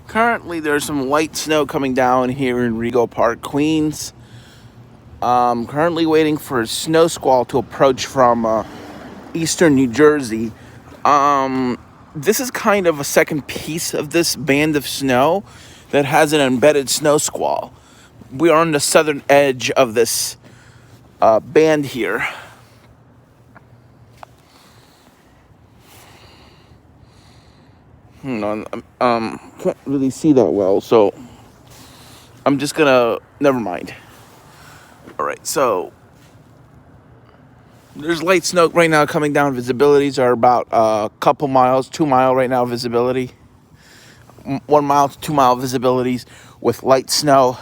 Currently, there's some light snow coming down here in Rego Park, Queens. Currently waiting for a snow squall to approach from eastern New Jersey. This is kind of a second piece of this band of snow that has an embedded snow squall. We are on the southern edge of this band here. Can't really see that well, so I'm just gonna, never mind. All right, so there's light snow right now coming down. Visibilities are about a couple miles, 2 mile right now visibility. 1 mile to 2 mile visibilities with light snow.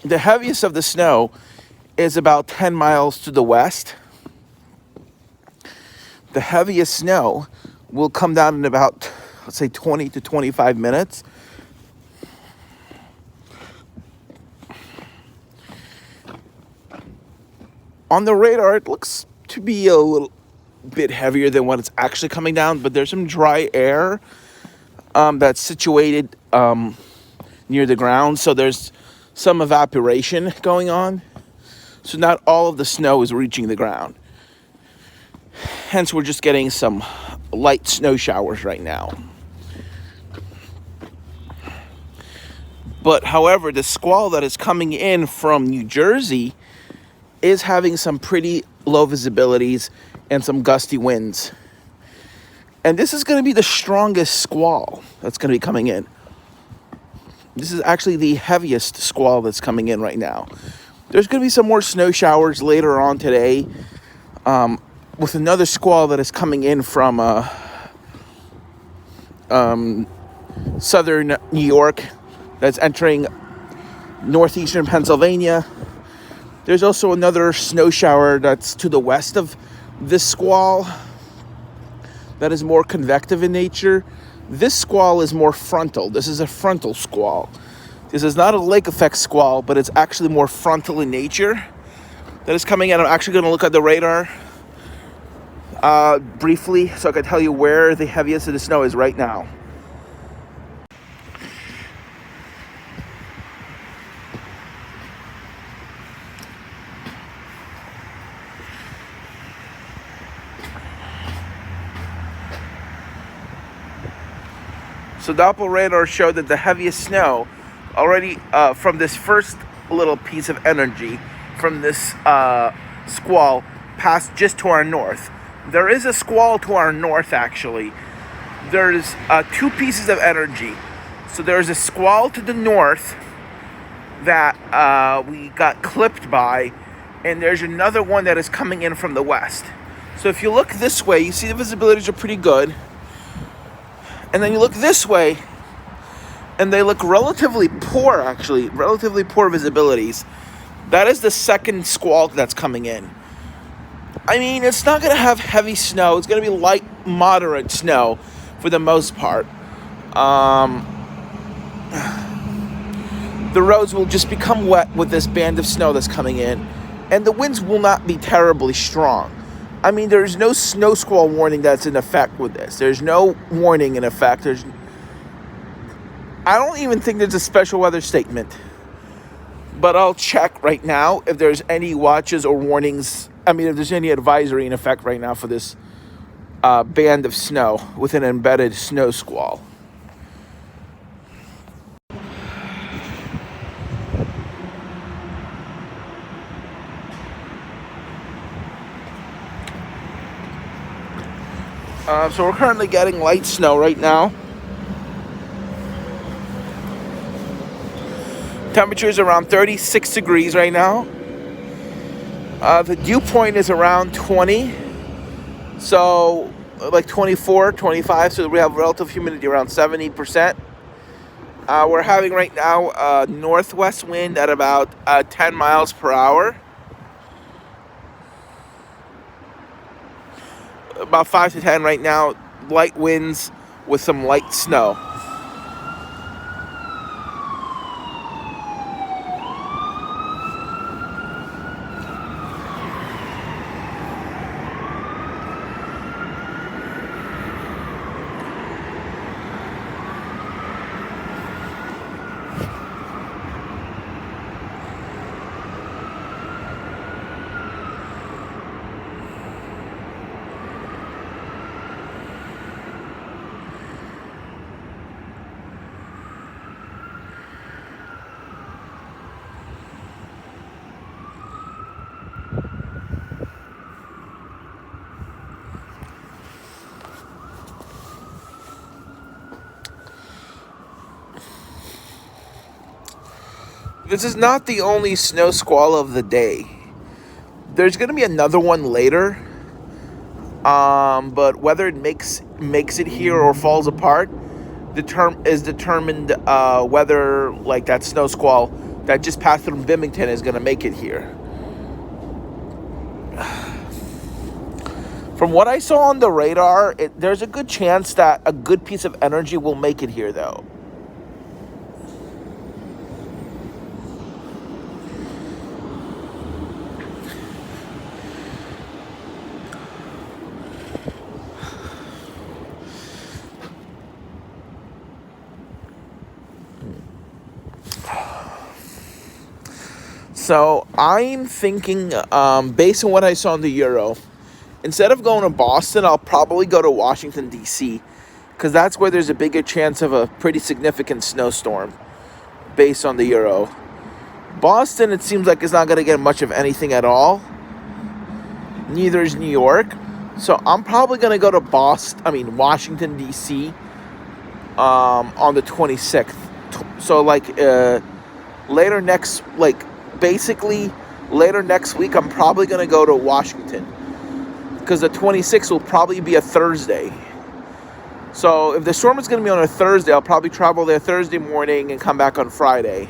The heaviest of the snow is about 10 miles to the west. The heaviest snow will come down in about, let's say, 20 to 25 minutes. On the radar, it looks to be a little bit heavier than what it's actually coming down, but there's some dry air that's situated near the ground, so there's some evaporation going on. So not all of the snow is reaching the ground. Hence, we're just getting some light snow showers right now. But however, the squall that is coming in from New Jersey is having some pretty low visibilities and some gusty winds. And this is going to be the strongest squall that's going to be coming in. This is actually the heaviest squall that's coming in right now. There's going to be some more snow showers later on today with another squall that is coming in from southern New York that's entering northeastern Pennsylvania. There's also another snow shower that's to the west of this squall that is more convective in nature. This squall is more frontal. This is a frontal squall. This is not a lake effect squall, but it's actually more frontal in nature that is coming in. I'm actually going to look at the radar briefly so I can tell you where the heaviest of the snow is right now. So Doppler radar showed that the heaviest snow already from this first little piece of energy from this squall passed just to our north. There is a squall to our north, actually. There's two pieces of energy. So there's a squall to the north that we got clipped by, and there's another one that is coming in from the west. So if you look this way, you see the visibilities are pretty good. And then you look this way, and they look relatively poor, actually. Relatively poor visibilities. That is the second squall that's coming in. I mean, it's not going to have heavy snow. It's going to be light, moderate snow for the most part. The roads will just become wet with this band of snow that's coming in. And the winds will not be terribly strong. I mean, there's no snow squall warning that's in effect with this. There's no warning in effect. I don't even think there's a special weather statement. But I'll check right now if there's any watches or warnings. I mean, if there's any advisory in effect right now for this band of snow with an embedded snow squall. So we're currently getting light snow right now. Temperature is around 36 degrees right now. The dew point is around 20. So like 24, 25. So we have relative humidity around 70%. We're having right now a northwest wind at about 10 miles per hour. About 5 to 10 right now, light winds with some light snow. This is not the only snow squall of the day. There's going to be another one later. But whether it makes it here or falls apart is determined whether like that snow squall that just passed through Bimington is going to make it here. From what I saw on the radar, there's a good chance that a good piece of energy will make it here, though. So I'm thinking, based on what I saw in the Euro, instead of going to Boston, I'll probably go to Washington, D.C., because that's where there's a bigger chance of a pretty significant snowstorm, based on the Euro. Boston, it seems like it's not going to get much of anything at all. Neither is New York. So I'm probably going to go to Washington, D.C., on the 26th. So, later next week, I'm probably going to go to Washington, because the 26th will probably be a Thursday. So if the storm is going to be on a Thursday, I'll probably travel there Thursday morning and come back on Friday.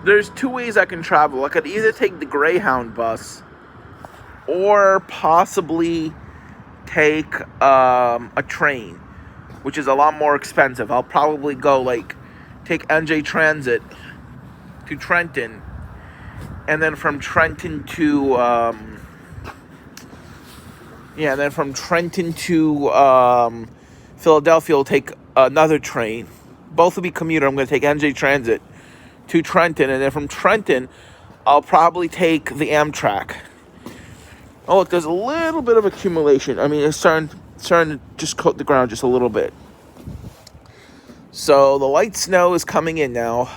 There's two ways I can travel. I could either take the Greyhound bus or possibly take a train, which is a lot more expensive. I'll probably go take NJ Transit to Trenton, and then from Trenton to Philadelphia, I'll take another train. Both will be commuter. I'm going to take NJ Transit to Trenton, and then from Trenton, I'll probably take the Amtrak. Oh, look, there's a little bit of accumulation. I mean, it's starting to just coat the ground just a little bit. So the light snow is coming in now.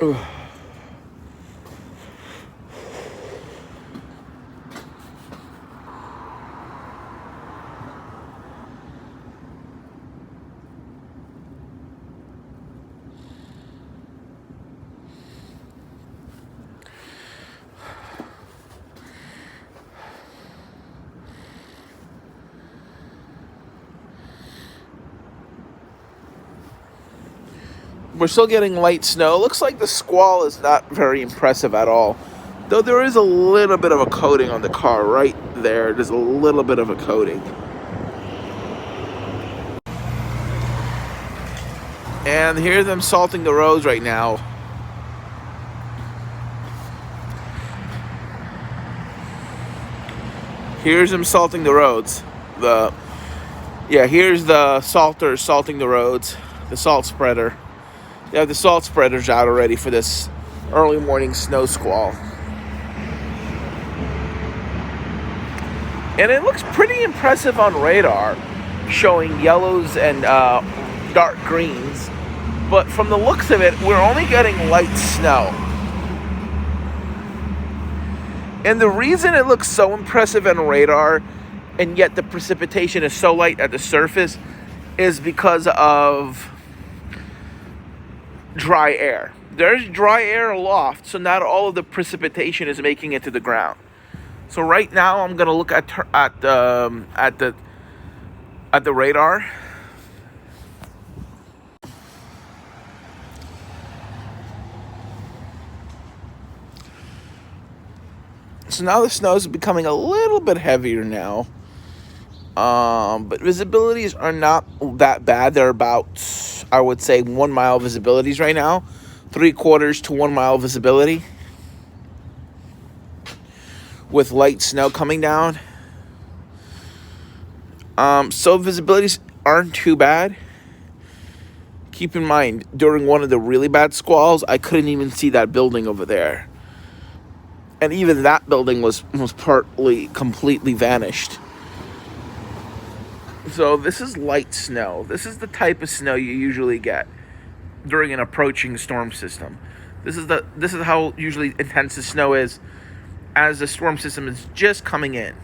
Ugh. We're still getting light snow. Looks like the squall is not very impressive at all. Though there is a little bit of a coating on the car right there. There's a little bit of a coating. And here's them salting the roads right now. Here's them salting the roads. Here's the salters salting the roads. The salt spreader. They have the salt spreaders out already for this early morning snow squall. And it looks pretty impressive on radar, showing yellows and dark greens. But from the looks of it, we're only getting light snow. And the reason it looks so impressive on radar, and yet the precipitation is so light at the surface, is because of dry air. There's dry air aloft, so not all of the precipitation is making it to the ground. So right now, I'm gonna look at the radar. So now the snow is becoming a little bit heavier now. But visibilities are not that bad. They're about, I would say, 1 mile visibilities right now. 3/4 to 1 mile visibility. With light snow coming down. So visibilities aren't too bad. Keep in mind, during one of the really bad squalls, I couldn't even see that building over there. And even that building was partly completely vanished. So this is light snow. This is the type of snow you usually get during an approaching storm system. This is how usually intense the snow is as the storm system is just coming in.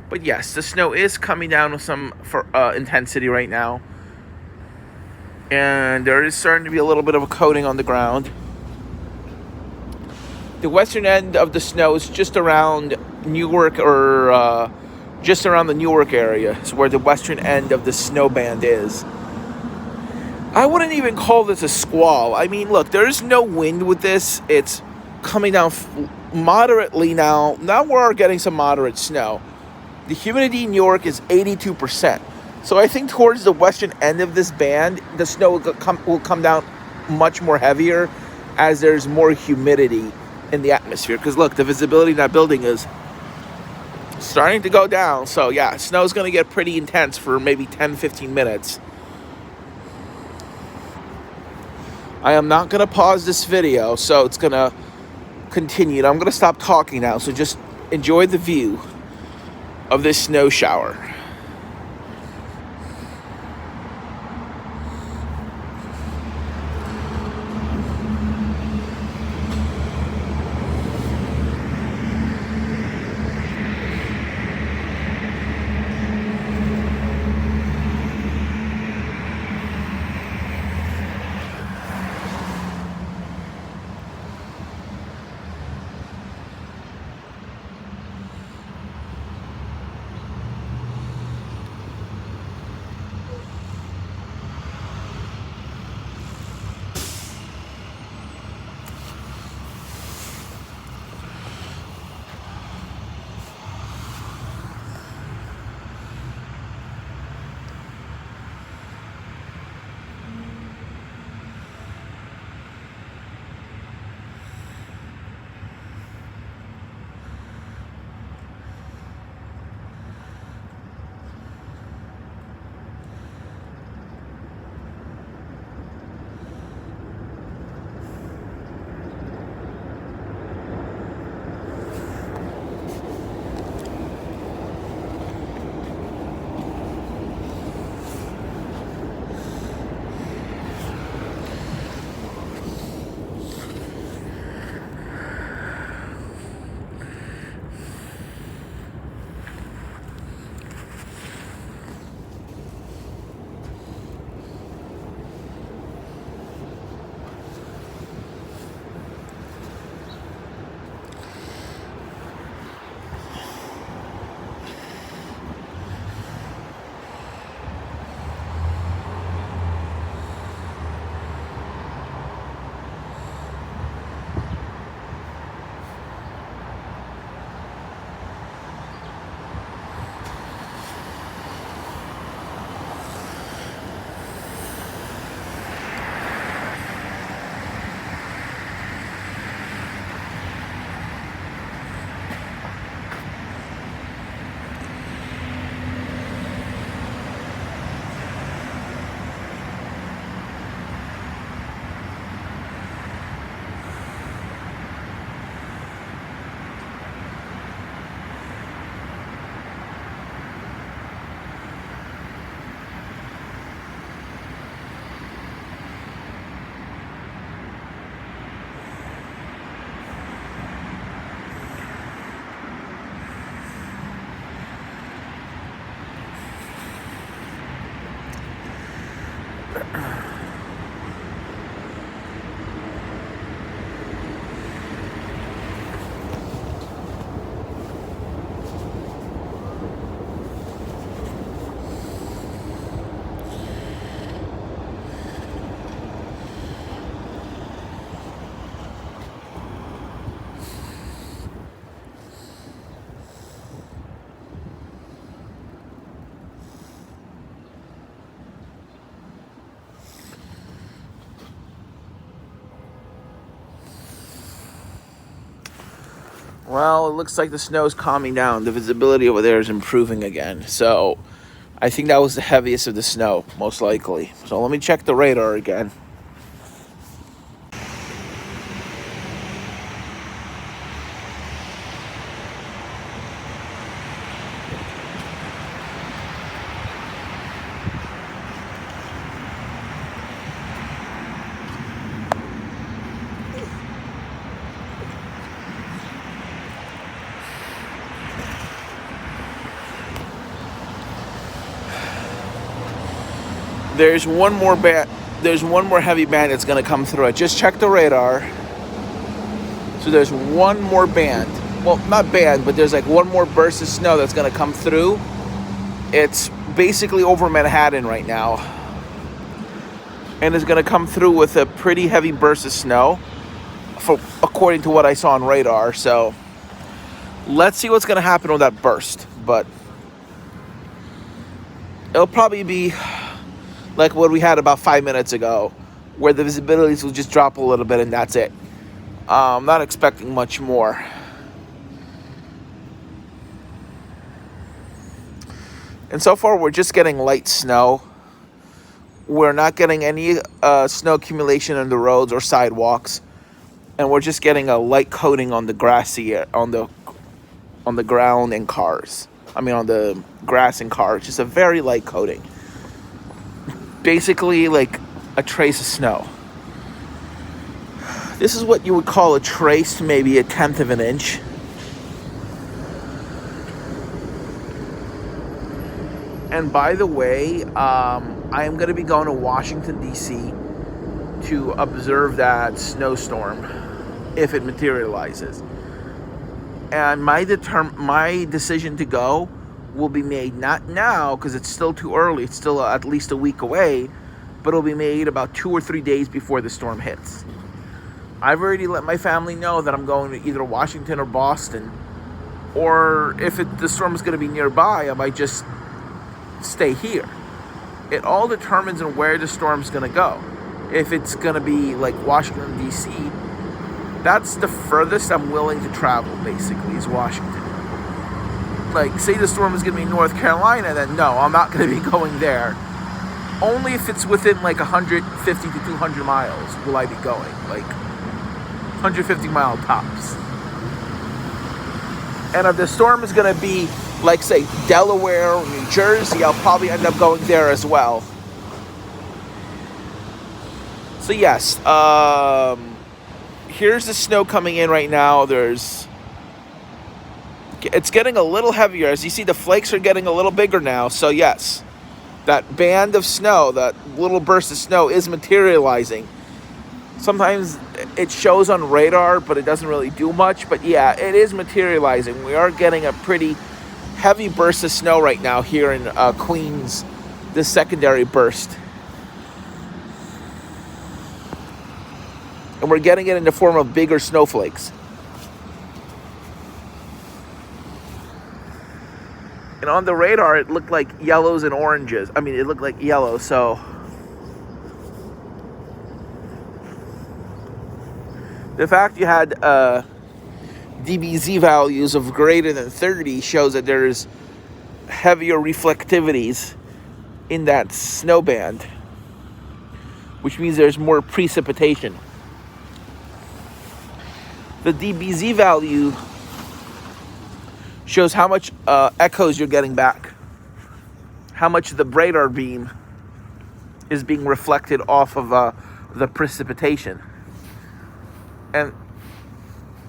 But yes, the snow is coming down with some intensity right now. And there is starting to be a little bit of a coating on the ground. The western end of the snow is just around Newark, or just around the Newark area. Is where the western end of the snow band is. I wouldn't even call this a squall. I mean, look, there's no wind with this. It's coming down moderately now. Now we're getting some moderate snow. The humidity in New York is 82%. So I think towards the western end of this band, the snow will come down much more heavier as there's more humidity in the atmosphere. Because look, the visibility in that building is starting to go down. So yeah, snow's going to get pretty intense for maybe 10-15 minutes. I am not going to pause this video, so it's going to continue. I'm going to stop talking now, so just enjoy the view of this snow shower. Well, it looks like the snow's calming down. The visibility over there is improving again. So I think that was the heaviest of the snow, most likely. So let me check the radar again. There's one more heavy band that's going to come through. I just checked the radar. So there's one more band. Well, not band, but there's like one more burst of snow that's going to come through. It's basically over Manhattan right now. And it's going to come through with a pretty heavy burst of snow, according to what I saw on radar. So let's see what's going to happen with that burst. But it'll probably be like what we had about 5 minutes ago, where the visibilities will just drop a little bit and that's it. I'm not expecting much more. And so far, we're just getting light snow. We're not getting any snow accumulation on the roads or sidewalks, and we're just getting a light coating on the grassy, on the ground and cars. I mean, on the grass and cars, just a very light coating. Basically like a trace of snow. This is what you would call a trace to maybe a tenth of an inch. And by the way, I am going to be going to Washington, D.C. to observe that snowstorm if it materializes. And my decision to go will be made not now, because it's still too early. It's still at least a week away, but it'll be made about 2 or 3 days before the storm hits. I've already let my family know that I'm going to either Washington or Boston, or if the storm is going to be nearby, I might just stay here. It all determines on where the storm's going to go. If it's going to be like Washington, D.C., that's the furthest I'm willing to travel, basically, is Washington. Like, say the storm is going to be North Carolina, then no, I'm not going to be going there. Only if it's within like 150 to 200 miles will I be going. Like 150 mile tops. And if the storm is going to be like, say, Delaware or New Jersey, I'll probably end up going there as well. So yes, here's the snow coming in right now. It's getting a little heavier. As you see, the flakes are getting a little bigger now. So yes, that band of snow, that little burst of snow is materializing. Sometimes it shows on radar, but it doesn't really do much. But yeah, it is materializing. We are getting a pretty heavy burst of snow right now here in Queens, this secondary burst. And we're getting it in the form of bigger snowflakes. And on the radar, it looked like yellows and oranges. I mean, it looked like yellow, so the fact you had DBZ values of greater than 30 shows that there's heavier reflectivities in that snow band, which means there's more precipitation. The DBZ value shows how much echoes you're getting back, how much the radar beam is being reflected off of the precipitation. And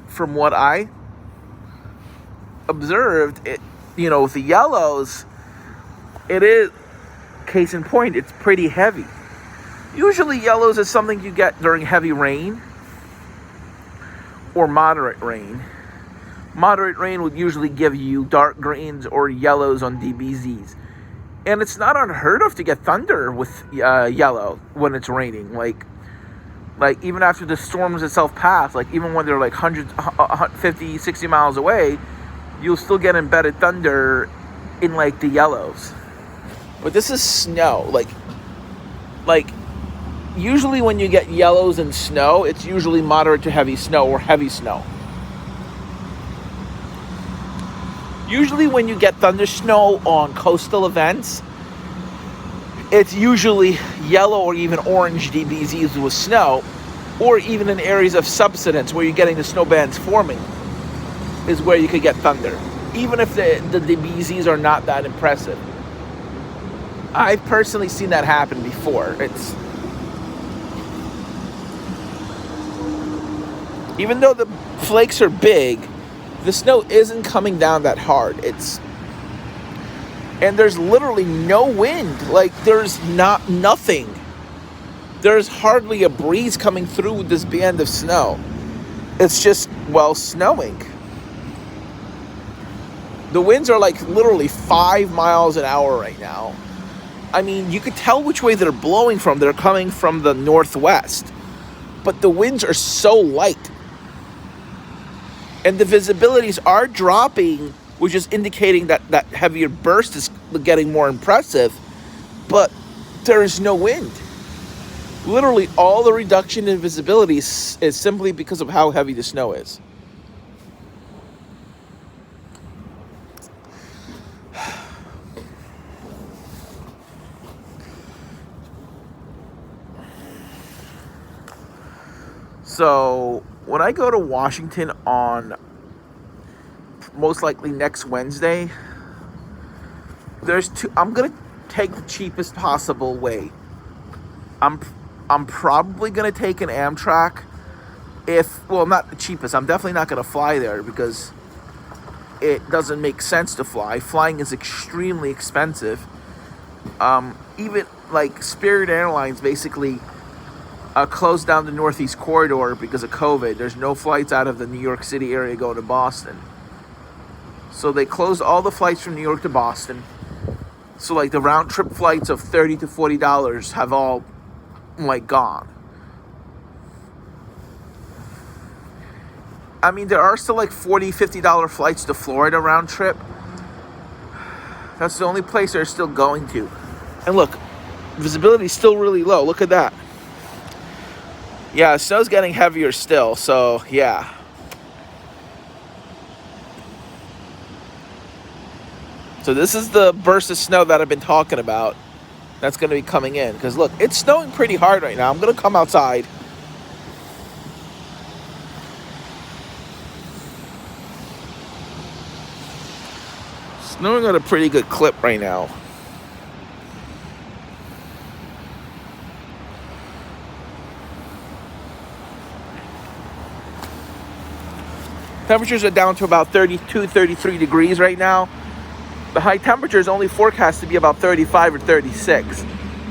from what I observed, with the yellows, it is, case in point, it's pretty heavy. Usually yellows is something you get during heavy rain or moderate rain. Moderate rain would usually give you dark greens or yellows on DBZs. And it's not unheard of to get thunder with yellow when it's raining. Like even after the storms itself pass, like even when they're like 150, 60 miles away, you'll still get embedded thunder in like the yellows. But this is snow. Like usually when you get yellows and snow, it's usually moderate to heavy snow or heavy snow. Usually when you get thunder snow on coastal events, it's usually yellow or even orange DBZs with snow, or even in areas of subsidence where you're getting the snow bands forming, is where you could get thunder. Even if the DBZs are not that impressive. I've personally seen that happen before. Even though the flakes are big, the snow isn't coming down that hard. And there's literally no wind. Like, there's nothing. There's hardly a breeze coming through with this band of snow. It's just, well, snowing. The winds are like literally 5 miles an hour right now. I mean, you could tell which way they're blowing from. They're coming from the northwest. But the winds are so light. And the visibilities are dropping, which is indicating that that heavier burst is getting more impressive. But there is no wind. Literally, all the reduction in visibility is simply because of how heavy the snow is. So when I go to Washington on most likely next Wednesday, I'm gonna take the cheapest possible way. I'm probably gonna take an Amtrak. Not the cheapest. I'm definitely not gonna fly there because it doesn't make sense to fly. Flying is extremely expensive. Even like Spirit Airlines basically closed down the Northeast Corridor because of COVID. There's no flights out of the New York City area going to Boston. So they closed all the flights from New York to Boston. So like the round trip flights of $30 to $40 have all like gone. I mean, there are still like $40, $50 flights to Florida round trip. That's the only place they're still going to. And look, visibility is still really low. Look at that. Yeah, snow's getting heavier still, so yeah. So this is the burst of snow that I've been talking about that's going to be coming in. Because look, it's snowing pretty hard right now. I'm going to come outside. Snowing at a pretty good clip right now. Temperatures are down to about 32, 33 degrees right now. The high temperature is only forecast to be about 35 or 36.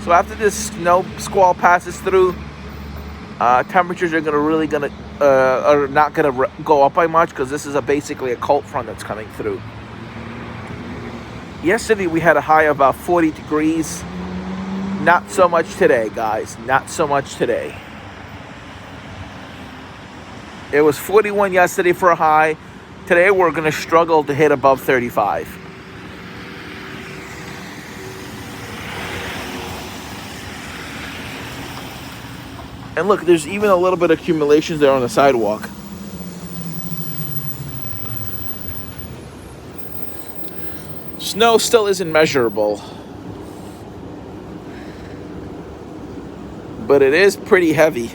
So after this snow squall passes through, temperatures are are not gonna go up by much because this is basically a cold front that's coming through. Yesterday we had a high of about 40 degrees. Not so much today, guys. Not so much today. It was 41 yesterday for a high. Today we're going to struggle to hit above 35. And look, there's even a little bit of accumulations there on the sidewalk. Snow still isn't measurable. But it is pretty heavy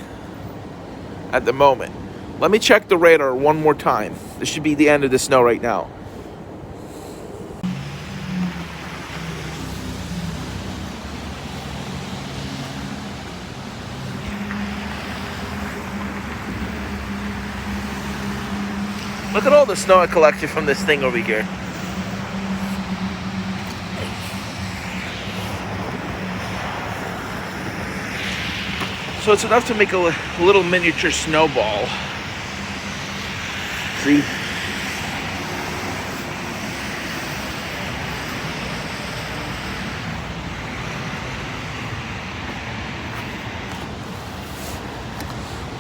at the moment. Let me check the radar one more time. This should be the end of the snow right now. Look at all the snow I collected from this thing over here. So it's enough to make a little miniature snowball. See?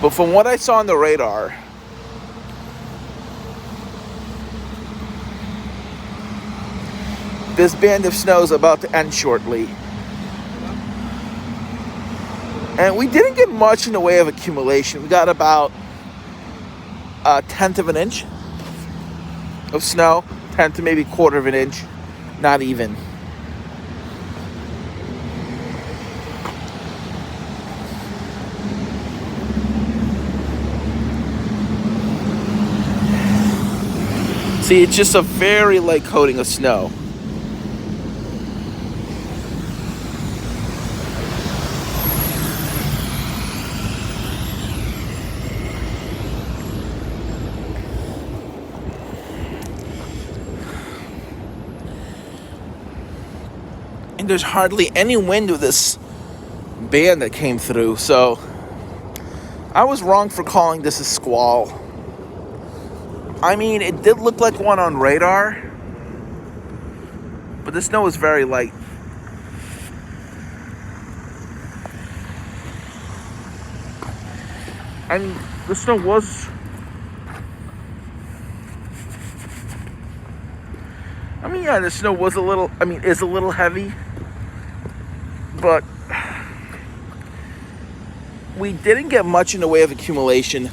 But from what I saw on the radar, this band of snow is about to end shortly. And we didn't get much in the way of accumulation. We got about a tenth of an inch of snow, tenth to maybe quarter of an inch, not even. See, it's just a very light coating of snow. And there's hardly any wind with this band that came through, so I was wrong for calling this a squall. I mean, it did look like one on radar, but the snow was very light. And the snow was... I mean, yeah, the snow was is a little heavy, but we didn't get much in the way of accumulation.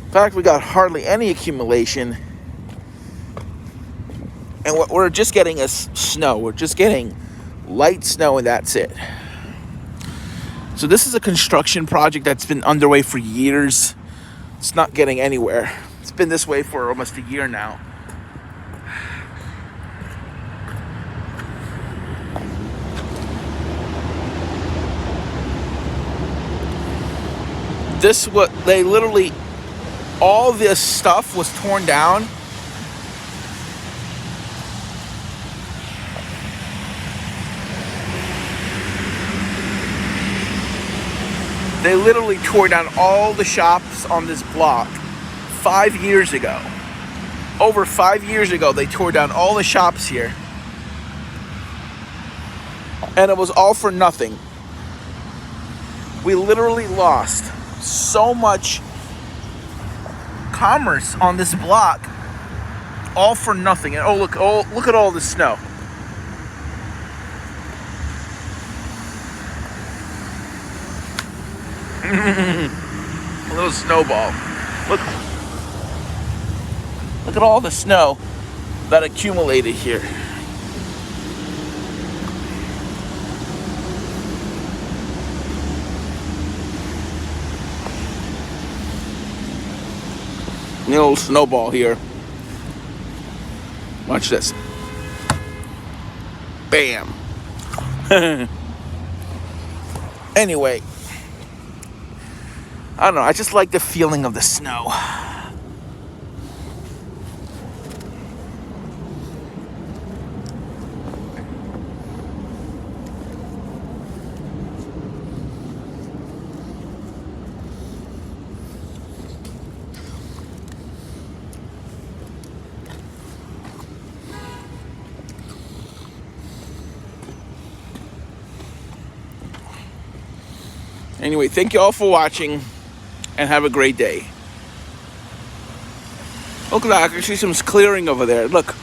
In fact, we got hardly any accumulation. And what we're just getting is snow. We're just getting light snow, and that's it. So this is a construction project that's been underway for years. It's not getting anywhere. It's been this way for almost a year now. They literally, all this stuff was torn down. They literally tore down all the shops on this block 5 years ago. Over 5 years ago, they tore down all the shops here. And it was all for nothing. We literally lost so much commerce on this block, all for nothing. And look at all the snow. A little snowball. Look at all the snow that accumulated here. A little snowball here. Watch this. Bam. Anyway, I don't know. I just like the feeling of the snow. Anyway, thank you all for watching, and have a great day. Look at that, I can see some clearing over there. Look.